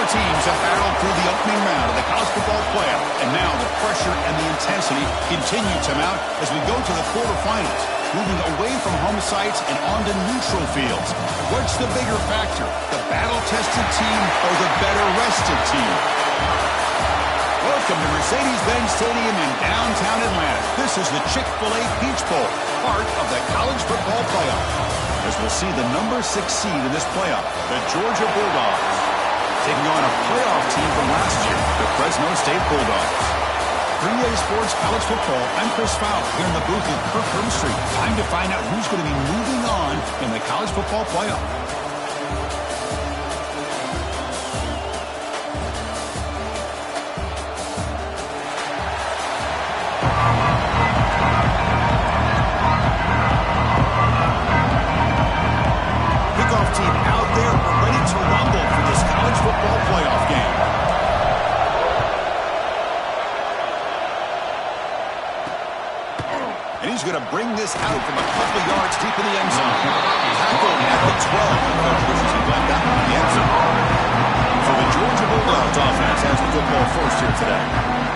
teams have battled through the opening round of the college football playoff, and now the pressure and the intensity continue to mount as we go to the quarterfinals, moving away from home sites and onto neutral fields. What's the bigger factor, the battle-tested team or the better-rested team? Welcome to Mercedes-Benz Stadium in downtown Atlanta. This is the Chick-fil-A Peach Bowl, part of the college football playoff. As we'll see the number 6 seed in this playoff, the Georgia Bulldogs, taking on a playoff team from last year, the Fresno State Bulldogs. 3A Sports College Football, I'm Chris Fowler here in the booth with Kirk Herbstreit. Time to find out who's going to be moving on in the college football playoff. He's going to bring this out from a couple yards deep in the end zone. Tackled at the 12. Coach wishes he left that one in the end zone. So the Georgia Bulldogs offense has the football first here today.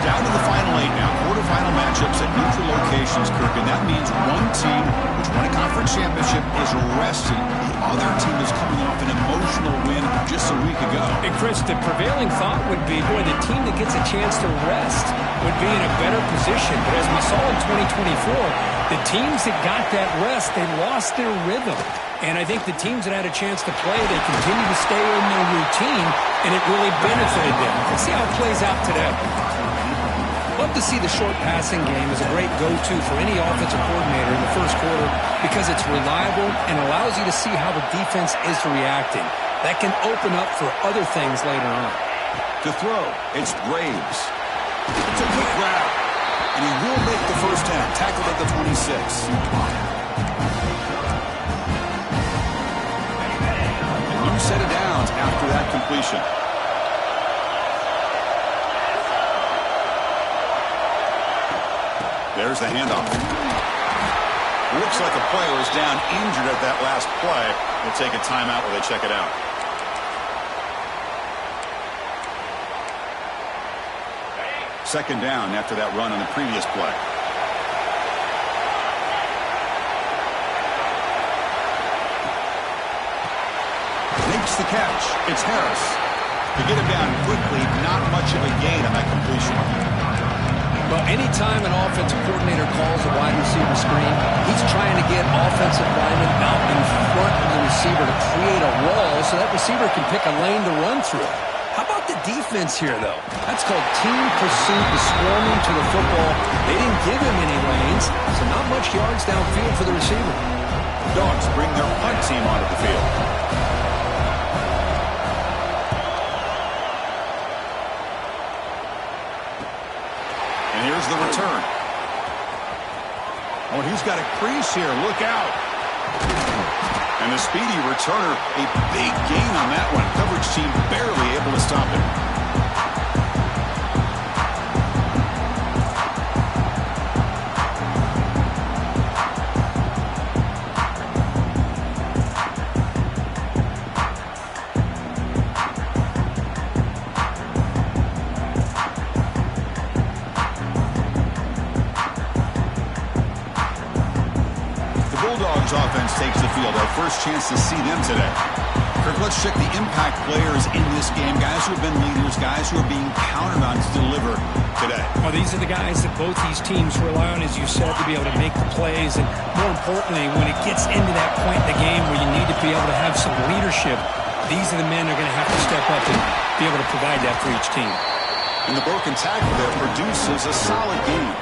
Down to the final 8 now. Quarterfinal matchups at neutral locations, Kirk. And that means one team, which won a conference championship, is resting. The other team is coming off an emotional win just a week ago. And Chris, the prevailing thought would be, boy, the team that gets a chance to rest would be in a better position. But as we saw in 2024, the teams that got that rest, they lost their rhythm. And I think the teams that had a chance to play, they continue to stay in their routine, and it really benefited them. Let's see how it plays out today. Love to see the short passing game as a great go-to for any offensive coordinator in the first quarter because it's reliable and allows you to see how the defense is reacting. That can open up for other things later on. To throw, it's Graves. It's a quick route, and he will make the first down, tackled at the 26. A new set of downs after that completion. There's the handoff. Looks like a player is down injured at that last play. We'll take a timeout while they check it out. Second down after that run on the previous play. Makes the catch. It's Harris. To get him down quickly, not much of a gain on that completion. Well, anytime an offensive coordinator calls a wide receiver screen, he's trying to get offensive linemen out in front of the receiver to create a wall so that receiver can pick a lane to run through. How about the defense here, though? That's called team pursuit, the swarming to the football. They didn't give him any lanes, so not much yards downfield for the receiver. Dogs bring their punt team onto the field. And here's the return. Oh, and he's got a crease here. Look out. And the speedy returner, a big gain on that one. Coverage team barely able to stop it. Offense takes the field. Our first chance to see them today. Kirk, let's check the impact players in this game. Guys who have been leaders, guys who are being counted on to deliver today. Well, these are the guys that both these teams rely on, as you said, to be able to make the plays. And more importantly, when it gets into that point in the game where you need to be able to have some leadership, these are the men that are going to have to step up and be able to provide that for each team. And the broken tackle there produces a solid game.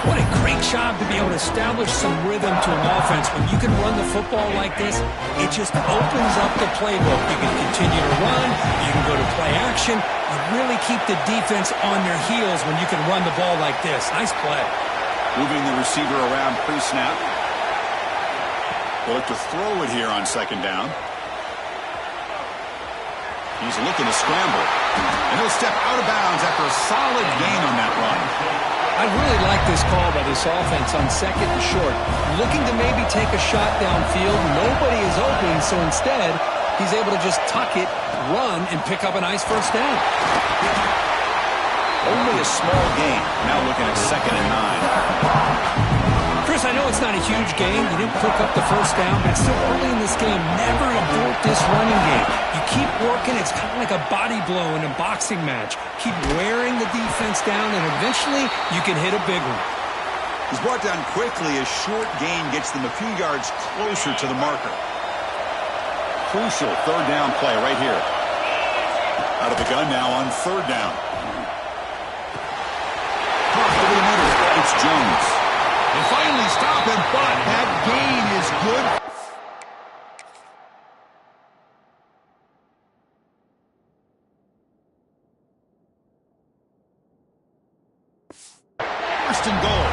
What a great job to be able to establish some rhythm to an offense. When you can run the football like this, it just opens up the playbook. You can continue to run. You can go to play action. You really keep the defense on their heels when you can run the ball like this. Nice play. Moving the receiver around pre-snap. They'll look to throw it here on second down. He's looking to scramble. And he'll step out of bounds after a solid gain on that run. I really like this call by this offense on second and short. Looking to maybe take a shot downfield. Nobody is open, so instead, he's able to just tuck it, run, and pick up a nice first down. Only a small gain. Now looking at 2nd and 9. Chris, I know it's not a huge game. You didn't pick up the first down, but it's still early in this game. Never abort this running game. You keep working. It's kind of like a body blow in a boxing match. Keep wearing the defense down, and eventually you can hit a big one. He's brought down quickly. A short gain gets them a few yards closer to the marker. Crucial 3rd down play right here. Out of the gun now on 3rd down. Over the middle, it's Jones. They finally stop him, but that gain is good. First and goal.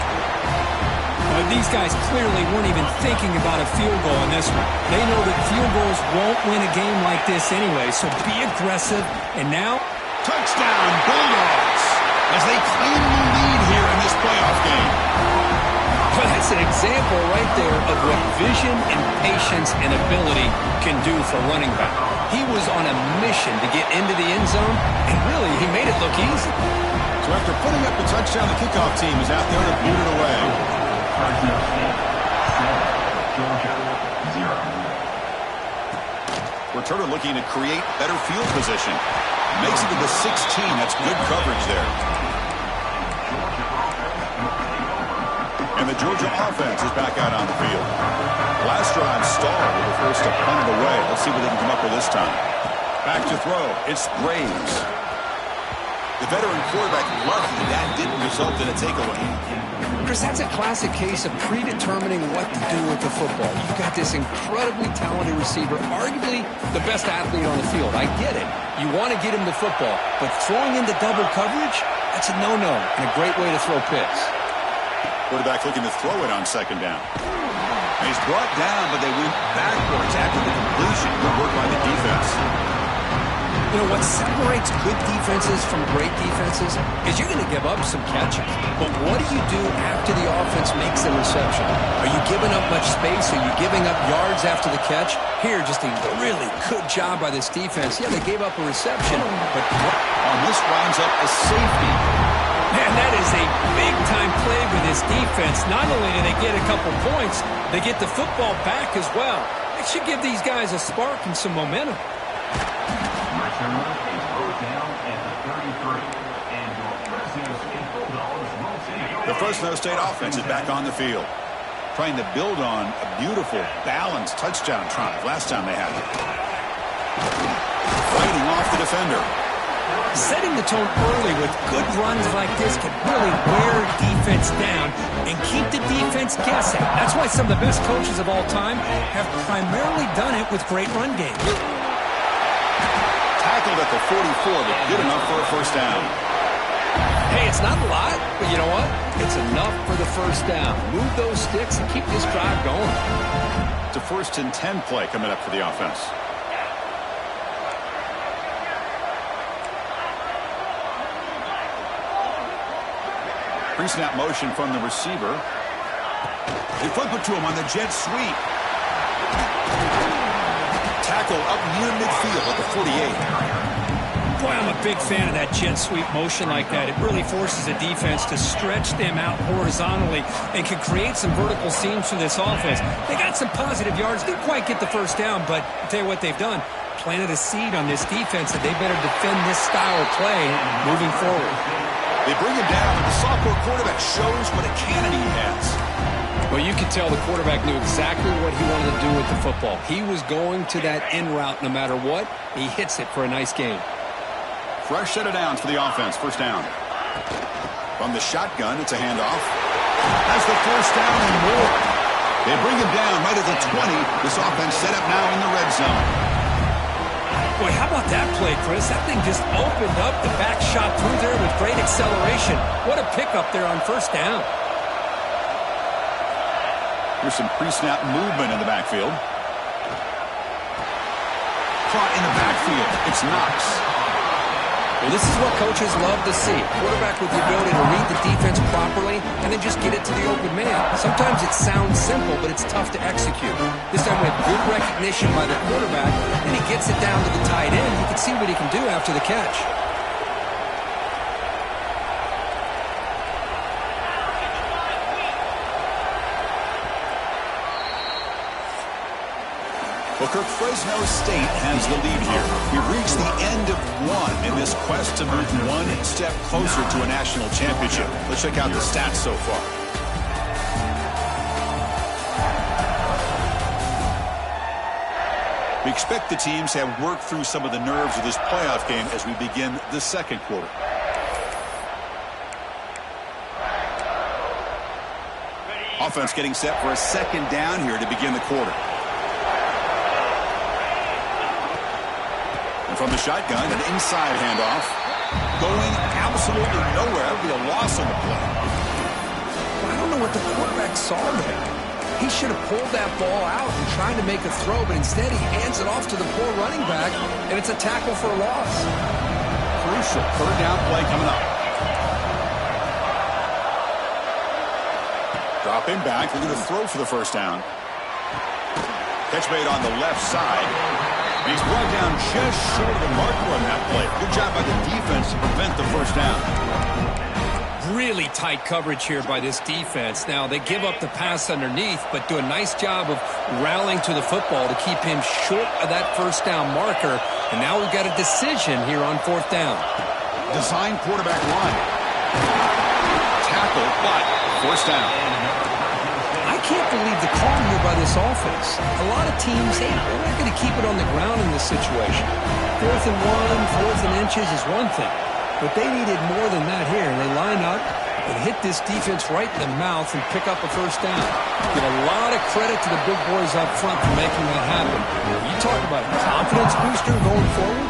These guys clearly weren't even thinking about a field goal in this one. They know that field goals won't win a game like this anyway, so be aggressive. And now, touchdown, Bulldogs, as they claim the lead here in this playoff game. Well, that's an example right there of what vision and patience and ability can do for running back. He was on a mission to get into the end zone, and really, he made it look easy. So after putting up the touchdown, the kickoff team is out there to boot it away. Fresno State 7, Georgia 0. Returner looking to create better field position. Makes it to the 16. That's good coverage there. And the Georgia offense is back out on the field. Last drive stalled with the first to punt it away. Let's see what they can come up with this time. Back to throw. It's Graves. The veteran quarterback lucky that didn't result in a takeaway. Chris, that's a classic case of predetermining what to do with the football. You've got this incredibly talented receiver, arguably the best athlete on the field. I get it. You want to get him the football, but throwing into double coverage, that's a no-no and a great way to throw picks. Quarterback looking to throw it on 2nd down. And he's brought down, but they went backwards after the completion. Good work by the defense. You know, what separates good defenses from great defenses is you're going to give up some catches. But what do you do after the offense makes the reception? Are you giving up much space? Are you giving up yards after the catch? Here, just a really good job by this defense. Yeah, they gave up a reception, but on this winds up a safety. Man, that is a big-time play with this defense. Not only do they get a couple points, they get the football back as well. It should give these guys a spark and some momentum. Returner is brought down at the 33. And your Fresno State Bulldogs will take. The Fresno State offense is back on the field, trying to build on a beautiful, balanced touchdown drive last time they had it. Fighting off the defender. Setting the tone early with good runs like this can really wear defense down and keep the defense guessing. That's why some of the best coaches of all time have primarily done it with great run games. Tackled at the 44, but good enough for a first down. Hey, it's not a lot, but you know what? It's enough for the first down. Move those sticks and keep this drive going. It's a 1st and 10 play coming up for the offense. Pre-snap motion from the receiver. They flip it to him on the jet sweep. Tackle up near midfield at the 48. Boy, I'm a big fan of that jet sweep motion like that. It really forces a defense to stretch them out horizontally and can create some vertical seams for this offense. They got some positive yards. Didn't quite get the first down, but I'll tell you what they've done. Planted a seed on this defense that they better defend this style of play moving forward. They bring him down, and the sophomore quarterback shows what a cannon he has. Well, you could tell the quarterback knew exactly what he wanted to do with the football. He was going to that end route no matter what. He hits it for a nice gain. Fresh set of downs for the offense. First down. From the shotgun, it's a handoff. That's the first down and more. They bring him down right at the 20. This offense set up now in the red zone. Boy, how about that play, Chris? That thing just opened up. The back shot through there with great acceleration. What a pickup there on first down. Here's some pre-snap movement in the backfield. Caught in the backfield. It's Knox. Well, this is what coaches love to see. Quarterback with the ability to read the defense properly and then just get it to the open man. Sometimes it sounds simple, but it's tough to execute. This time with good recognition by the quarterback, and he gets it down to the tight end. You can see what he can do after the catch. Well, Kirk, Fresno State has the lead here. We've reached the end of one in this quest to move one step closer to a national championship. Let's check out the stats so far. We expect the teams to have worked through some of the nerves of this playoff game as we begin the second quarter. Offense getting set for a second down here to begin the quarter. From the shotgun, an inside handoff. Going absolutely nowhere. That would be a loss on the play. I don't know what the quarterback saw there. He should have pulled that ball out and tried to make a throw, but instead he hands it off to the poor running back, and it's a tackle for a loss. Crucial third down play coming up. Dropping back, looking to throw for the first down. Catch made on the left side. And he's brought down just short of the marker on that play. Good job by the defense to prevent the first down. Really tight coverage here by this defense. Now, they give up the pass underneath, but do a nice job of rallying to the football to keep him short of that first down marker. And now we've got a decision here on fourth down. Design quarterback run. Tackle, but first down. I can't believe the call here by this offense. A lot of teams, hey, they're not going to keep it on the ground in this situation. 4th and 1, 4th and inches is one thing. But they needed more than that here. And they line up and hit this defense right in the mouth and pick up a first down. Give a lot of credit to the big boys up front for making that happen. You talk about a confidence booster going forward.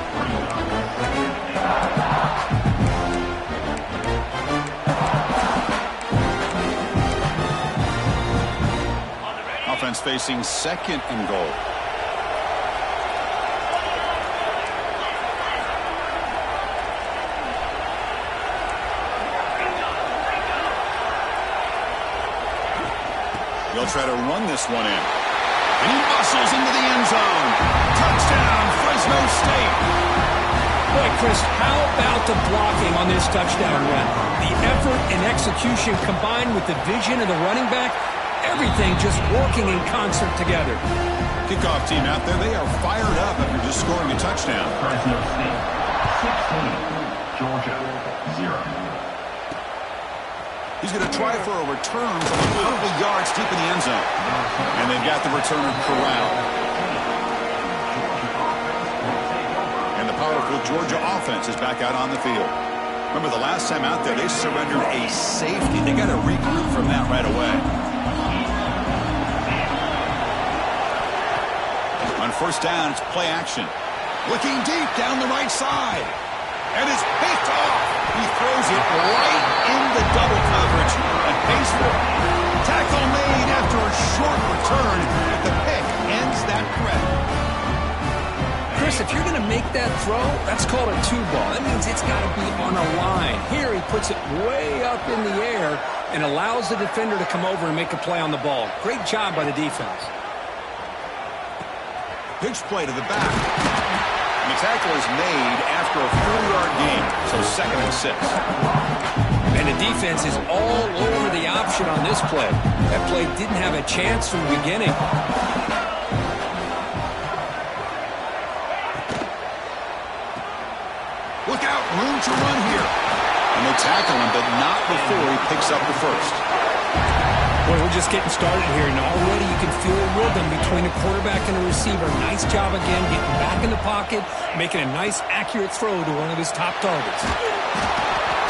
Offense facing second and goal. They'll try to run this one in. And he muscles into the end zone. Touchdown, Fresno State. Boy, Chris, how about the blocking on this touchdown run? The effort and execution combined with the vision of the running back, everything just working in concert together. Kickoff team out there, they are fired up after just scoring a touchdown. Fresno State 16, Georgia 0. He's going to try for a return from a couple of yards deep in the end zone. And they've got the returner corralled. And the powerful Georgia offense is back out on the field. Remember, the last time out there, they surrendered a safety. They got to regroup from that right away. On first down, it's play action. Looking deep down the right side. And it's picked off. He throws it right in the double coverage. And pays for it. Tackle made after a short return. But the pick ends that threat. Chris, if you're going to make that throw, that's called a two ball. That means it's got to be on a line. Here he puts it way up in the air and allows the defender to come over and make a play on the ball. Great job by the defense. Pitch play to the back. And the tackle is made after a 4-yard gain, so 2nd and 6. And the defense is all over the option on this play. That play didn't have a chance from the beginning. Look out, room to run here. And they tackle him, but not before he picks up the first. Boy, we're just getting started here, and already you can feel a rhythm between a quarterback and a receiver. Nice job again, getting back in the pocket, making a nice, accurate throw to one of his top targets.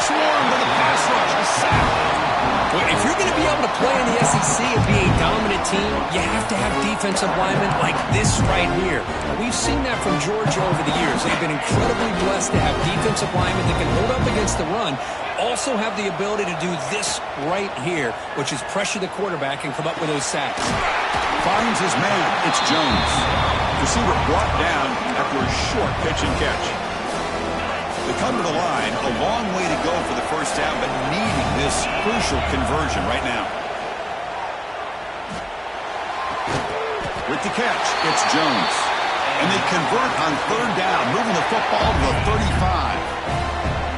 Swarm with a pass rush, a sack. Well, if you're going to be able to play in the SEC and be a dominant team, you have to have defensive linemen like this right here. We've seen that from Georgia over the years. They've been incredibly blessed to have defensive linemen that can hold up against the run, also have the ability to do this right here, which is pressure the quarterback and come up with those sacks. Finds his man. It's Jones. Receiver brought down after a short pitch and catch. They come to the line, a long way to go for the first down, but needing this crucial conversion right now. With the catch, it's Jones. And they convert on third down, moving the football to the 35.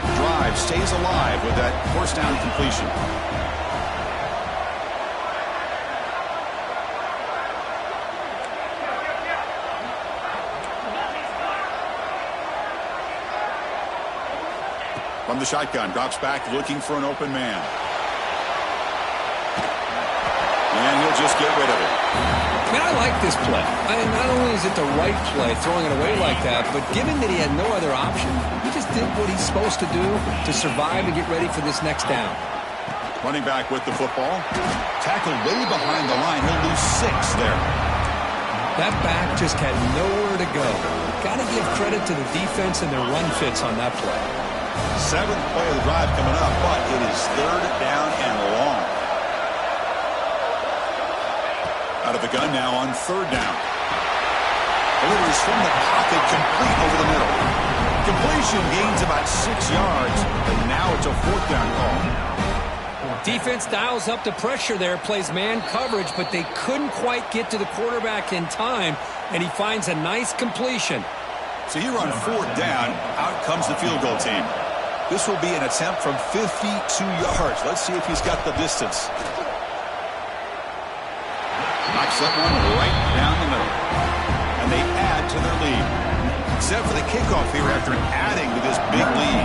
The drive stays alive with that first down completion. From the shotgun, drops back looking for an open man. And he'll just get rid of it. Man, I like this play. Not only is it the right play, throwing it away like that, but given that he had no other option, he just did what he's supposed to do to survive and get ready for this next down. Running back with the football. Tackled way behind the line. He'll lose 6 there. That back just had nowhere to go. Got to give credit to the defense and their run fits on that play. 7th play of the drive coming up, but it is third down and long. Out of the gun now on third down. Delivers from the pocket, complete over the middle. Completion gains about 6 yards, and now it's a 4th down call. Defense dials up the pressure there, plays man coverage, but they couldn't quite get to the quarterback in time, and he finds a nice completion. So here on 4th down, out comes the field goal team. This will be an attempt from 52 yards. Let's see if he's got the distance. Knocks that one right down the middle. And they add to their lead. Except for the kickoff here after adding to this big lead.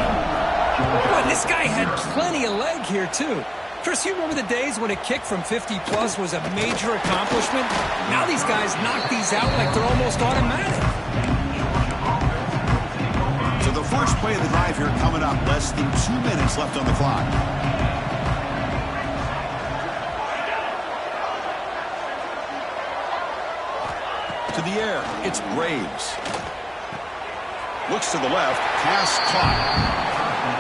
Boy, this guy had plenty of leg here, too. Chris, you remember the days when a kick from 50-plus was a major accomplishment? Now these guys knock these out like they're almost automatic. So the first play of the drive here coming up. Less than 2 minutes left on the clock. To the air, it's Graves. Looks to the left, pass caught.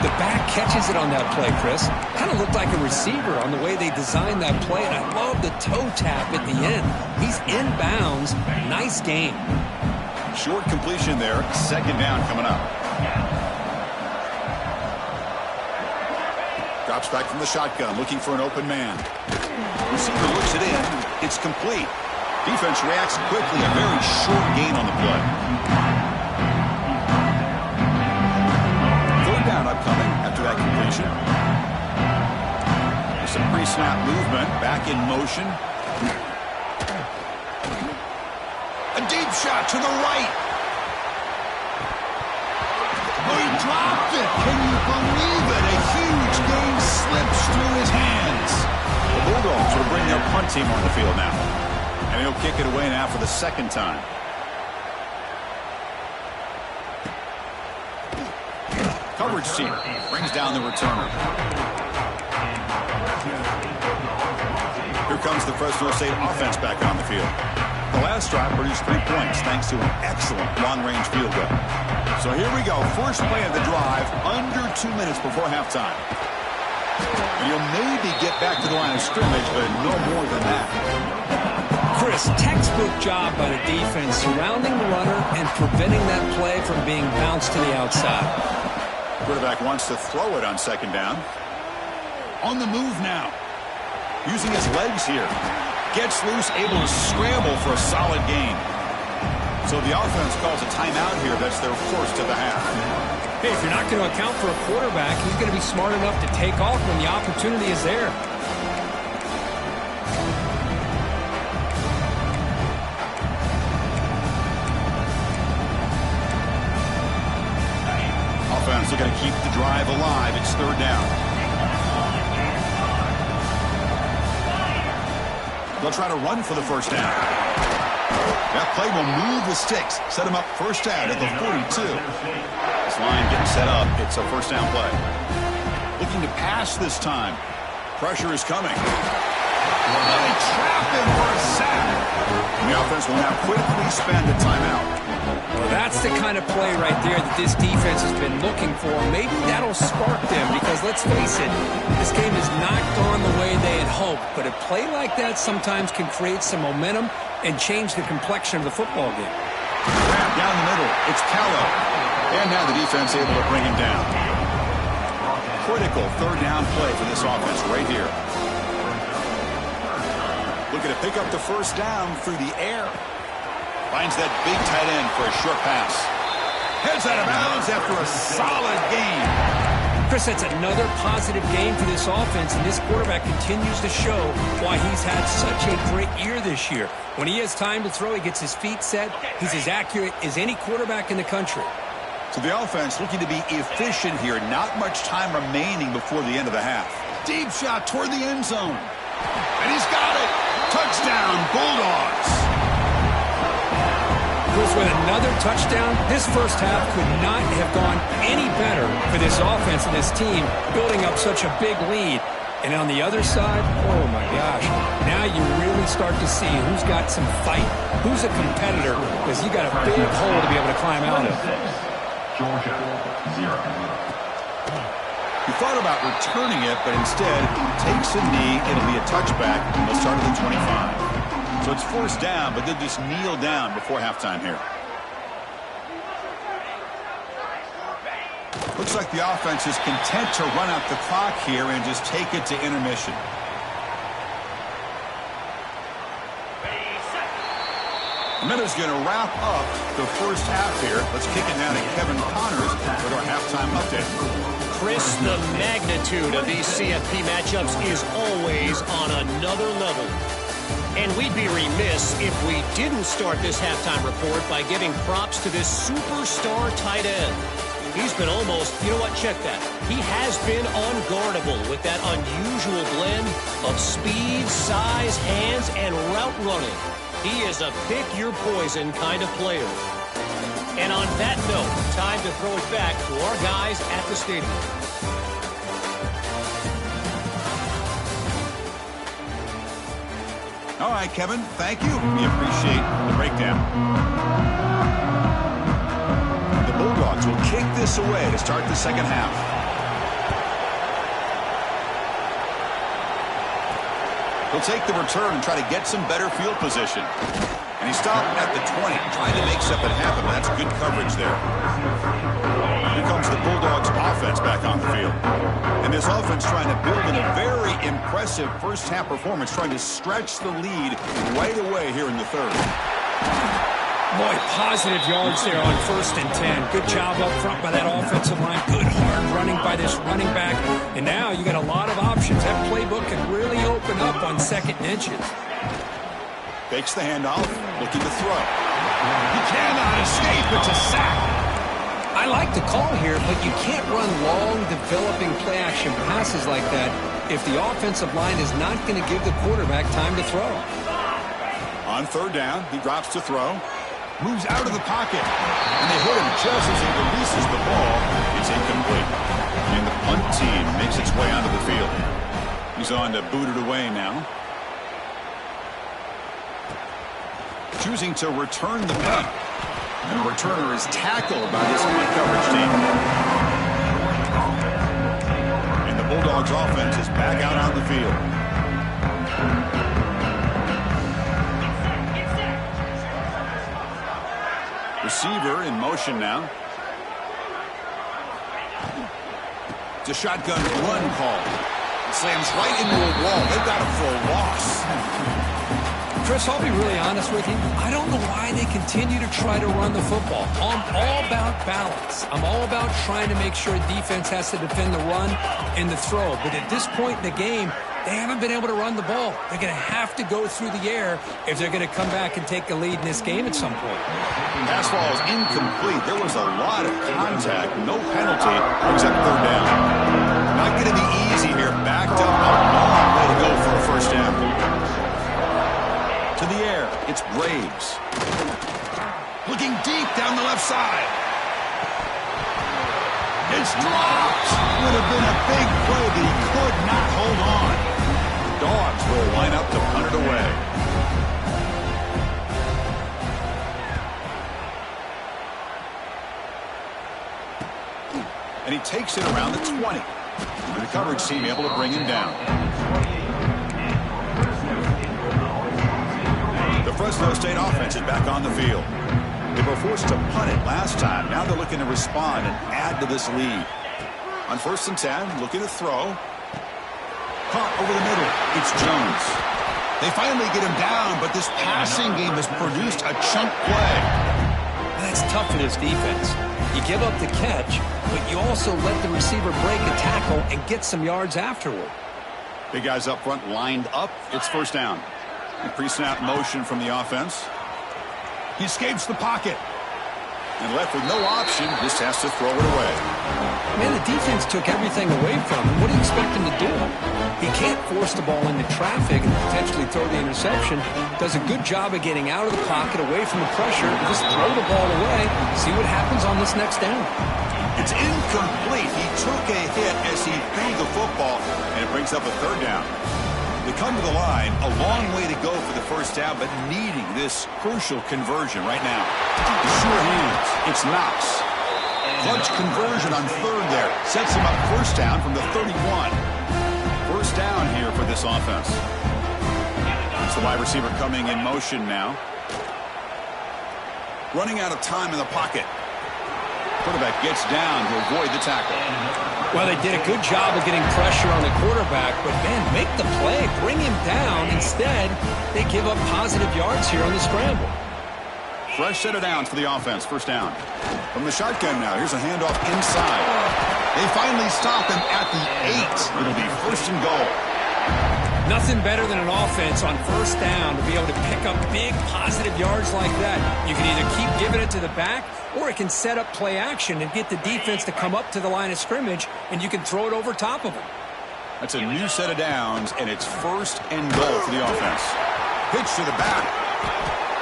The back catches it on that play, Chris. Kind of looked like a receiver on the way they designed that play, and I love the toe tap at the end. He's inbounds. Nice game. Short completion there. 2nd down coming up. Drops back from the shotgun, looking for an open man. Receiver looks it in. It's complete. Defense reacts quickly. A very short gain on the play. 3rd down upcoming after that completion. There's some pre-snap movement. Back in motion. A deep shot to the right. Oh, he dropped it. Can you believe it? A huge gain slips through his hands. The Bulldogs will bring their punt team on the field now. And he'll kick it away now for the 2nd time. Coverage team brings down the returner. Here comes the Fresno State offense back on the field. The last drive produced 3 points thanks to an excellent long-range field goal. So here we go. First play of the drive, under 2 minutes before halftime. And you'll maybe get back to the line of scrimmage, but no more than that. Chris, textbook job by the defense surrounding the runner and preventing that play from being bounced to the outside. Quarterback wants to throw it on 2nd down. On the move now. Using his legs here. Gets loose, able to scramble for a solid gain. So the offense calls a timeout here. That's their first of the half. Hey, if you're not going to account for a quarterback, he's going to be smart enough to take off when the opportunity is there. Offense looking to keep the drive alive. It's 3rd down. They'll try to run for the first down. That play will move the sticks. Set him up first down at the 42. This line getting set up. It's a first down play. Looking to pass this time. Pressure is coming. And they trap him for a sack. And the offense will now quickly spend a timeout. Well, that's the kind of play right there that this defense has been looking for. Maybe that'll spark them because, let's face it, this game has not gone the way they had hoped. But a play like that sometimes can create some momentum and change the complexion of the football game. Wrapped Down the middle, it's Callow. And now the defense able to bring him down. Critical third down play for this offense right here. Looking to pick up the first down through the air. Finds that big tight end for a short pass. Heads out of bounds after a solid game. Chris, that's another positive game for this offense, and this quarterback continues to show why he's had such a great year this year. When he has time to throw, he gets his feet set. He's as accurate as any quarterback in the country. So the offense looking to be efficient here. Not much time remaining before the end of the half. Deep shot toward the end zone. And he's got it. Touchdown, Bulldogs. With another touchdown, this first half could not have gone any better for this offense and this team, building up such a big lead. And on the other side, oh my gosh, now you really start to see who's got some fight, who's a competitor, because you got a big hole to be able to climb out of. Georgia, 0. He thought about returning it, but instead takes a knee. It'll be a touchback, and they'll start at the 25. So it's forced down, but they'll just kneel down before halftime here. Looks like the offense is content to run out the clock here and just take it to intermission. The Minutes going to wrap up the first half here. Let's kick it now to Kevin Connors with our halftime update. Chris, the magnitude of these CFP matchups is always on another level. And we'd be remiss if we didn't start this halftime report by giving props to this superstar tight end. He's been almost, you know what, check that. He has been unguardable with that unusual blend of speed, size, hands, and route running. He is a pick-your-poison kind of player. And on that note, time to throw it back to our guys at the stadium. All right, Kevin, thank you. We appreciate the breakdown. The Bulldogs will kick this away to start the second half. He'll take the return and try to get some better field position. And he stopped at the 20, trying to make something happen. That's good coverage there. Here comes the Bulldogs offense back on the field. And this offense trying to build in a very impressive first-half performance, trying to stretch the lead right away here in the third. Boy, positive yards there on 1st and 10. Good job up front by that offensive line. Good hard running by this running back. And now you got a lot of options. That playbook can really open up on 2nd and inches. Fakes the handoff, looking to throw. He cannot escape. It's a sack. I like the call here, but you can't run long, developing play-action passes like that if the offensive line is not going to give the quarterback time to throw. On 3rd down, he drops to throw. Moves out of the pocket. And they hit him just as he releases the ball. It's incomplete. And the punt team makes its way onto the field. He's on to boot it away now. Choosing to return the punt. And the returner is tackled by this high coverage team. And the Bulldogs offense is back out on the field. Receiver in motion now. It's a shotgun run call. It slams right into a wall. They've got him for a loss. Chris, I'll be really honest with you. I don't know why they continue to try to run the football. I'm all about balance. I'm all about trying to make sure defense has to defend the run and the throw. But at this point in the game, they haven't been able to run the ball. They're going to have to go through the air if they're going to come back and take a lead in this game at some point. Pass ball is incomplete. There was a lot of contact. No penalty except 3rd down. Not going to be easy here. Backed up a long way to go for a first down. To the air, it's Braves. Looking deep down the left side. It's dropped. Would have been a big play, but he could not hold on. Dogs will line up to punt it away. And he takes it around the 20. And the coverage team able to bring him down. The Fresno State offense is back on the field. They perform forced to punt it last time. Now they're looking to respond and add to this lead. On 1st and 10, looking to throw. Caught over the middle. It's Jones. They finally get him down, but this passing game has produced a chunk play. That's tough for this defense. You give up the catch, but you also let the receiver break a tackle and get some yards afterward. Big guys up front lined up. It's 1st down. A pre-snap motion from the offense. He escapes the pocket. And left with no option, just has to throw it away. Man, the defense took everything away from him. What do you expect him to do? He can't force the ball into traffic and potentially throw the interception. Does a good job of getting out of the pocket, away from the pressure, and just throw the ball away. See what happens on this next down. It's incomplete. He took a hit as he threw the football, and it brings up a 3rd down. They come to the line, a long way to go for the 1st down, but needing this crucial conversion right now. Sure hands. It's Knox. Clutch conversion on 3rd there. Sets him up 1st down from the 31. 1st down here for this offense. It's the wide receiver coming in motion now. Running out of time in the pocket. Quarterback gets down to avoid the tackle. Well, they did a good job of getting pressure on the quarterback, but, man, make the play. Bring him down. Instead, they give up positive yards here on the scramble. Fresh set of downs for the offense. 1st down. From the shotgun now. Here's a handoff inside. They finally stop him at the 8. It'll be 1st and goal. Nothing better than an offense on 1st down to be able to pick up big positive yards like that. You can either keep giving it to the back, or it can set up play action and get the defense to come up to the line of scrimmage, and you can throw it over top of them. That's a new set of downs, and it's 1st and goal for the offense. Pitch to the back.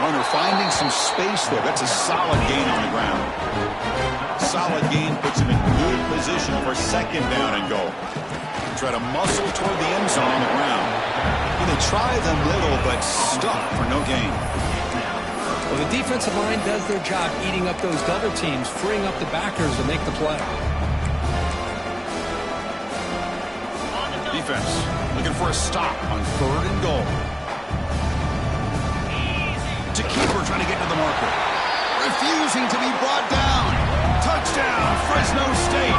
Runner finding some space there. That's a solid gain on the ground. Solid gain puts him in good position for 2nd down and goal. Try to muscle toward the end zone on the ground. And they try them little, but stuck for no gain. Well, the defensive line does their job eating up those double teams, freeing up the backers to make the play. Defense looking for a stop on 3rd and goal. To keeper trying to get to the marker. Refusing to be brought down. Touchdown, Fresno State.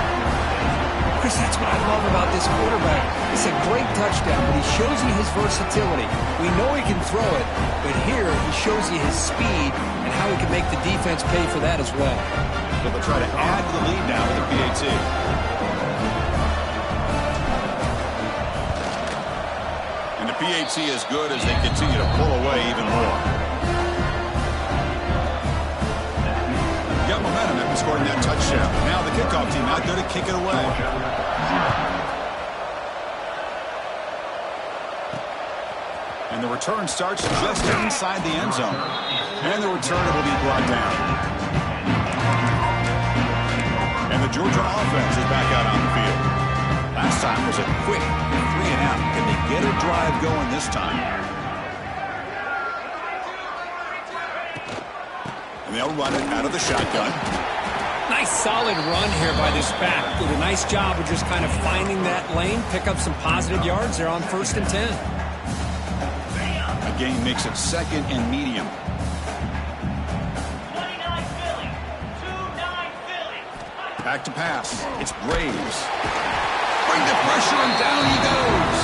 Chris, that's what I love about this quarterback. It's a great touchdown, but he shows you his versatility. We know he can throw it, but here he shows you his speed and how he can make the defense pay for that as well. But they'll try to add to the lead now with the PAT. And the PAT is good as they continue to pull away even more. Got momentum after scoring that touchdown. Now the kickoff team out there to kick it away. And the return starts just inside the end zone. And the returner will be brought down. And the Georgia offense is back out on the field. Last time was a quick 3-and-out. Can they get a drive going this time? And they'll run it out of the shotgun. Nice solid run here by this back. Did a nice job of just kind of finding that lane, pick up some positive yards there on 1st and 10. A gain makes it 2nd and medium. 29 Philly. 2-9 Philly. Back to pass. It's Braves. Bring the pressure and down he goes.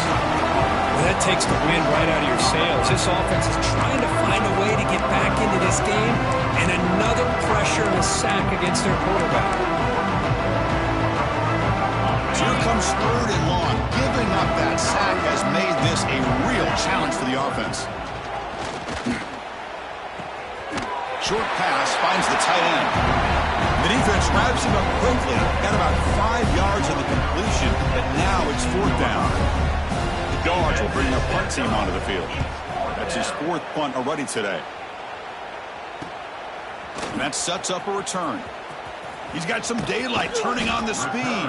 Well, that takes the wind right out of your sails. This offense is trying to find a way to get back into this game, and another pressure and a sack against their quarterback. So here comes 3rd and long. Giving up that sack has made this a real challenge for the offense. Short pass finds the tight end. The defense wraps him up quickly. Got about 5 yards of the completion, but now it's 4th down. The Dogs will bring their punt team onto the field. That's his 4th punt already today. And that sets up a return. He's got some daylight turning on the speed.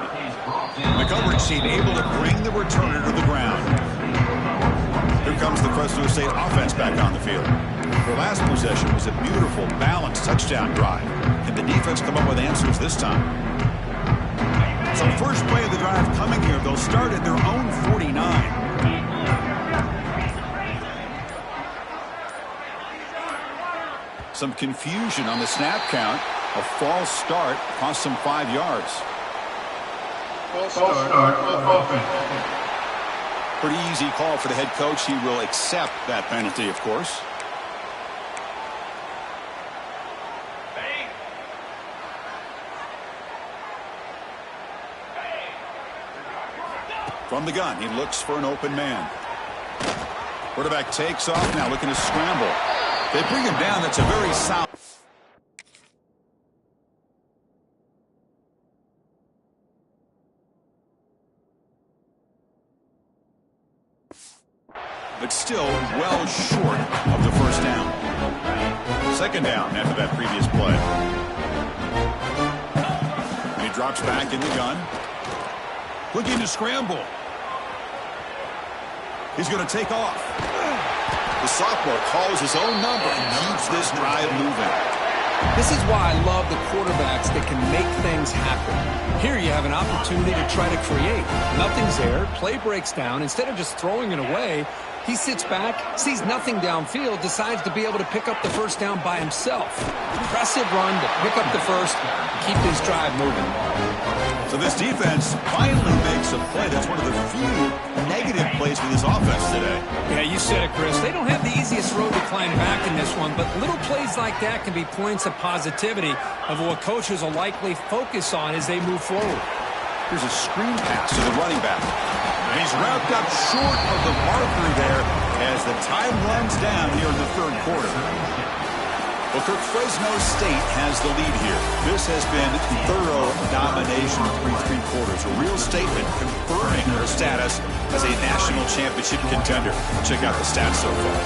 The coverage team able to bring the returner to the ground. Here comes the Fresno State offense back on the field. Their last possession was a beautiful, balanced touchdown drive. Can the defense come up with answers this time? So first play of the drive coming here, they'll start at their own 49. Some confusion on the snap count. A false start cost him 5 yards. False start offense. Pretty easy call for the head coach. He will accept that penalty, of course. From the gun, he looks for an open man. Quarterback takes off now, looking to scramble. They bring him down. That's a very solid. But still well short of the first down. Second down after that previous play. And he drops back in the gun. Looking to scramble. He's going to take off. The sophomore calls his own number and keeps this drive moving. This is why I love the quarterbacks that can make things happen. Here you have an opportunity to try to create. Nothing's there. Play breaks down. Instead of just throwing it away, he sits back, sees nothing downfield, decides to be able to pick up the first down by himself. Impressive run to pick up the first, keep this drive moving. So this defense finally makes a play. That's one of the few negative plays for this offense today. Yeah, you said it, Chris. They don't have the easiest road to climb back in this one, but little plays like that can be points of positivity of what coaches will likely focus on as they move forward. Here's a screen pass to the running back. And he's wrapped up short of the marker there as the time runs down here in the third quarter. Well, Kirk, Fresno State has the lead here. This has been thorough domination through 3 quarters. A real statement confirming their status as a national championship contender. Check out the stats so far.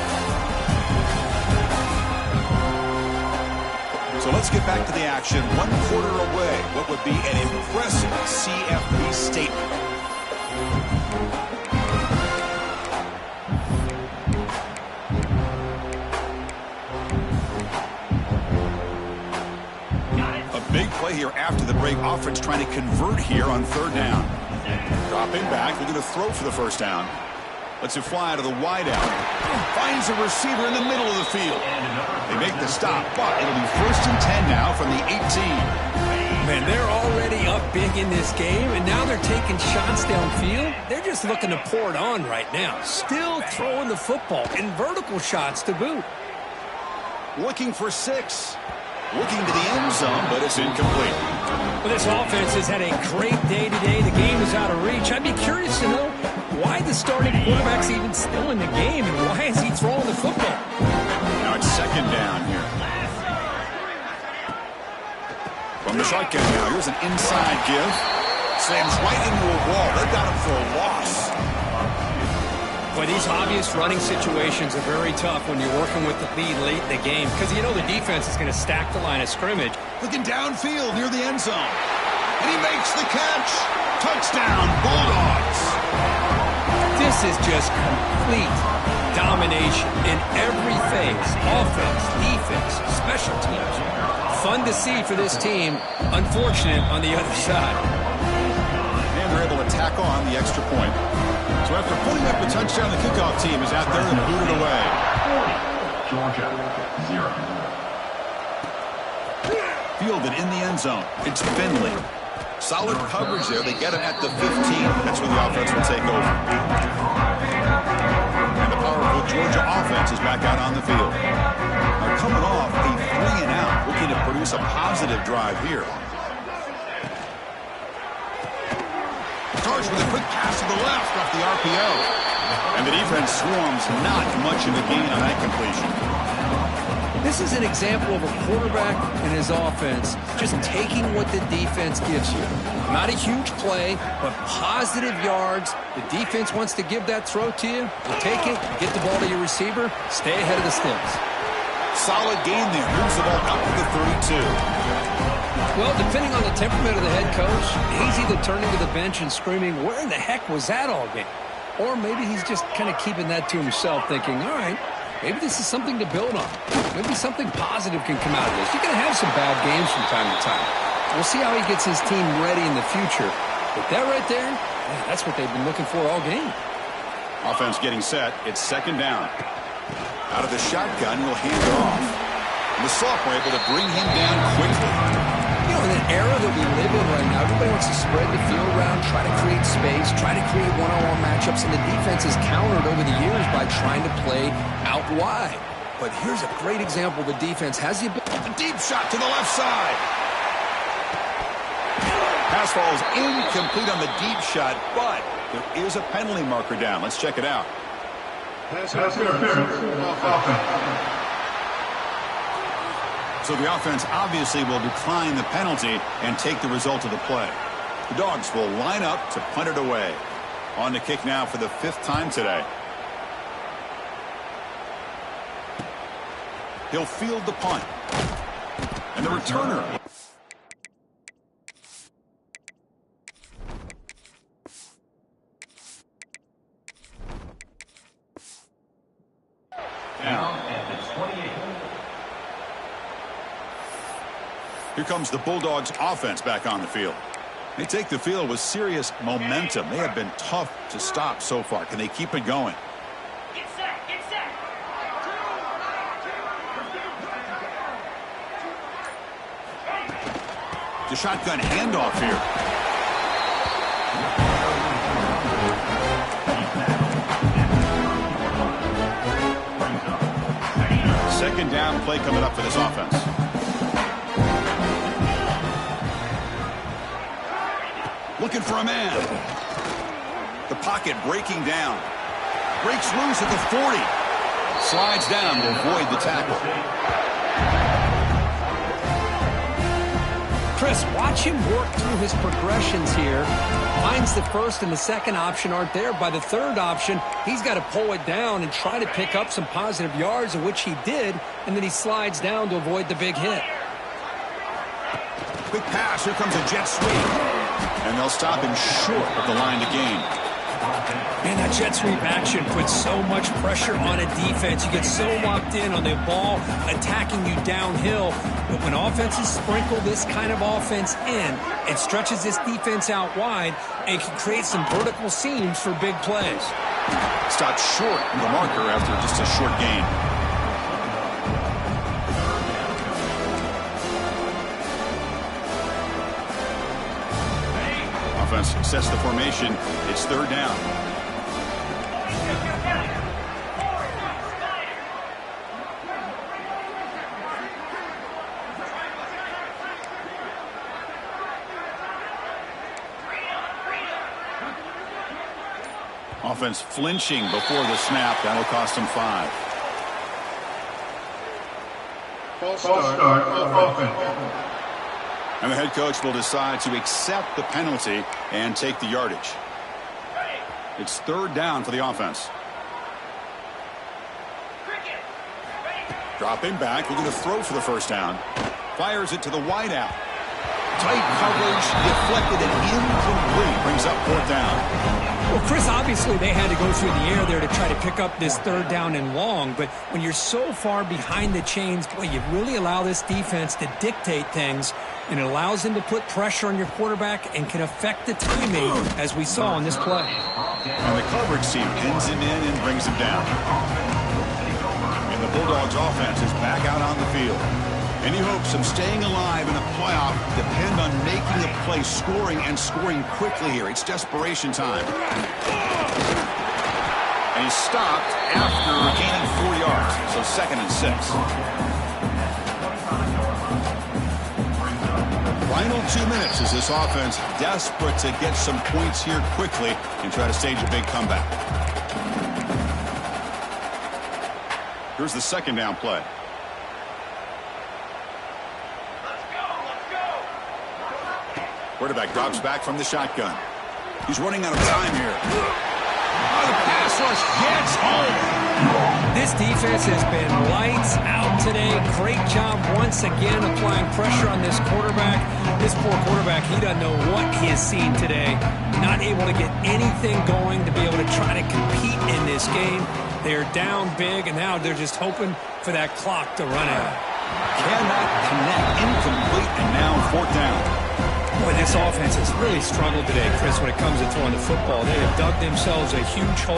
So let's get back to the action. 1 quarter away. What would be an impressive CFB statement? Big play here after the break. Offense trying to convert here on 3rd down. Dropping back. They're going to throw for the first down. Lets it fly out of the wideout. Finds a receiver in the middle of the field. They make the stop, but it'll be 1st and 10 now from the 18. Man, they're already up big in this game, and now they're taking shots downfield. They're just looking to pour it on right now. Still throwing the football in vertical shots to boot. Looking for 6. Looking to the end zone, but it's incomplete. Well, this offense has had a great day today. The game is out of reach. I'd be curious to know why the starting quarterback's even still in the game, and why is he throwing the football? Now it's 2nd down here. From the shotgun now, here's an inside give. Slams right into a wall. They got him for a loss. Boy, these obvious running situations are very tough when you're working with the lead late in the game because you know the defense is going to stack the line of scrimmage. Looking downfield near the end zone. And he makes the catch. Touchdown, Bulldogs. This is just complete domination in every phase. Offense, defense, special teams. Fun to see for this team. Unfortunate on the other side. And they're able to tack on the extra point. So after putting up a touchdown, the kickoff team is out there and booted away. Georgia, 0. Fielded in the end zone. It's Finley. Solid coverage there. They get him at the 15. That's where the offense will take over. And the powerful Georgia offense is back out on the field. Now coming off a 3-and-out, looking to produce a positive drive here. Charged with a quick pass to the left off the RPO. And the defense swarms not much of a gain on that completion. This is an example of a quarterback and his offense just taking what the defense gives you. Not a huge play, but positive yards. The defense wants to give that throw to you. You take it, get the ball to your receiver, stay ahead of the sticks. Solid gain there. Moves the ball up to the 32. Well, depending on the temperament of the head coach, he's either turning to the bench and screaming, where in the heck was that all game? Or maybe he's just kind of keeping that to himself, thinking, all right, maybe this is something to build on. Maybe something positive can come out of this. You're going to have some bad games from time to time. We'll see how he gets his team ready in the future. But that right there, man, that's what they've been looking for all game. Offense getting set. It's 2nd down. Out of the shotgun, he'll hand it off. The sophomore able to bring him down quickly. You know, in an era that we live in right now, everybody wants to spread the field around, try to create space, try to create one-on-one matchups, and the defense has countered over the years by trying to play out wide. But here's a great example. The defense has the ability. A deep shot to the left side. Pass falls incomplete on the deep shot, but there is a penalty marker down. Let's check it out. Pass interference. Offense. So the offense obviously will decline the penalty and take the result of the play. The Dogs will line up to punt it away. On to kick now for the 5th time today. He'll field the punt. And the returner. Down at the 28. Here comes the Bulldogs offense back on the field. They take the field with serious momentum. They have been tough to stop so far. Can they keep it going? Get set, get set. The shotgun handoff here. Second down play coming up for this offense. Looking for a man. The pocket breaking down. Breaks loose at the 40. Slides down to avoid the tackle. Chris, watch him work through his progressions here. Finds the first and the second option aren't there. By the third option, he's got to pull it down and try to pick up some positive yards, of which he did, and then he slides down to avoid the big hit. Quick pass. Here comes a jet sweep. And they'll stop him short of the line to gain. Man, that jet sweep action puts so much pressure on a defense. You get so locked in on the ball attacking you downhill. But when offenses sprinkle this kind of offense in, it stretches this defense out wide and can create some vertical seams for big plays. Stopped short of the marker after just a short gain. Offense sets the formation. It's third down. Offense flinching before the snap. That'll cost him 5. False start offense. And the head coach will decide to accept the penalty and take the yardage. It's third down for the offense. Dropping back, looking to throw for the first down. Fires it to the wide out. Tight coverage, deflected and incomplete. Brings up 4th down. Well, Chris, obviously they had to go through the air there to try to pick up this third down and long, but when you're so far behind the chains, boy, you really allow this defense to dictate things, and it allows them to put pressure on your quarterback and can affect the timing, as we saw in this play. And the coverage team pins him in and brings him down. And the Bulldogs offense is back out on the field. Any hopes of staying alive in a playoff depend on making a play, scoring and scoring quickly here. It's desperation time. And he's stopped after gaining 4 yards. So 2nd and 6. Final 2 minutes as this offense desperate to get some points here quickly and try to stage a big comeback. Here's the 2nd down play. Quarterback drops back from the shotgun. He's running out of time here. Oh, the pass rush gets home. This defense has been lights out today. Great job once again applying pressure on this quarterback. This poor quarterback, he doesn't know what he has seen today. Not able to get anything going to be able to try to compete in this game. They're down big, and now they're just hoping for that clock to run out. Cannot connect. Incomplete, and now 4th down. Boy, this offense has really struggled today, Chris, when it comes to throwing the football. They have dug themselves a huge hole.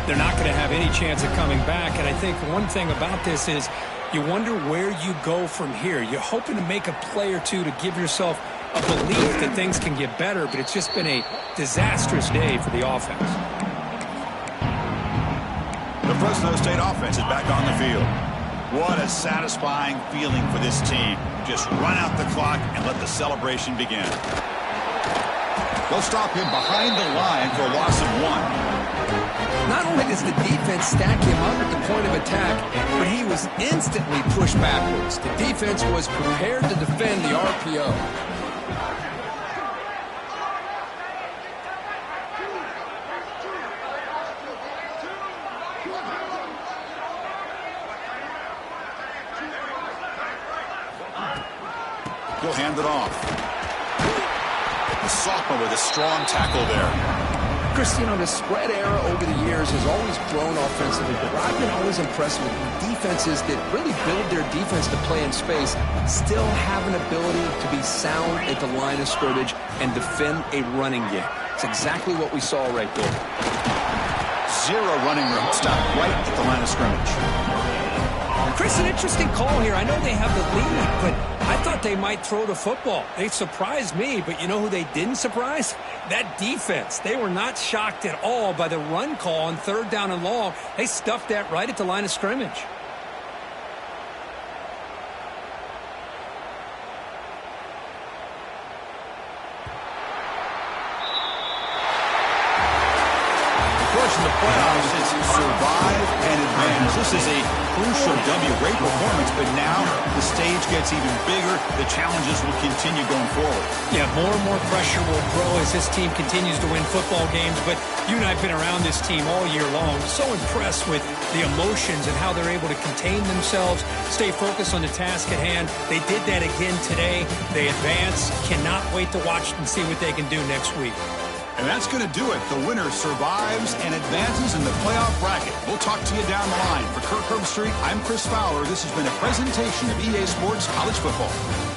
They're not going to have any chance of coming back. And I think one thing about this is you wonder where you go from here. You're hoping to make a play or two to give yourself a belief that things can get better, but it's just been a disastrous day for the offense. The Fresno State offense is back on the field. What a satisfying feeling for this team. Just run out the clock and let the celebration begin. They'll stop him behind the line for a loss of 1. Not only does the defense stack him up at the point of attack, but he was instantly pushed backwards. The defense was prepared to defend the RPO. He'll hand it off. The sophomore with a strong tackle there. Chris, you know, the spread era over the years has always grown offensively, but I've been always impressed with defenses that really build their defense to play in space, still have an ability to be sound at the line of scrimmage and defend a running game. It's exactly what we saw right there. Zero running room. Stop right at the line of scrimmage. Chris, an interesting call here. I know they have the lead, but I thought they might throw the football. They surprised me, but you know who they didn't surprise? That defense. They were not shocked at all by the run call on 3rd down and long. They stuffed that right at the line of scrimmage. In the playoffs, it's survive and advance. This is a crucial W. Great performance, but now the stage gets even bigger. The challenges will continue going forward. Yeah, more and more pressure will grow as this team continues to win football games, but you and I have been around this team all year long. So impressed with the emotions and how they're able to contain themselves, stay focused on the task at hand. They did that again today. They advance. Cannot wait to watch and see what they can do next week. And that's going to do it. The winner survives and advances in the playoff bracket. We'll talk to you down the line. For Kirk Herbstreit, I'm Chris Fowler. This has been a presentation of EA Sports College Football.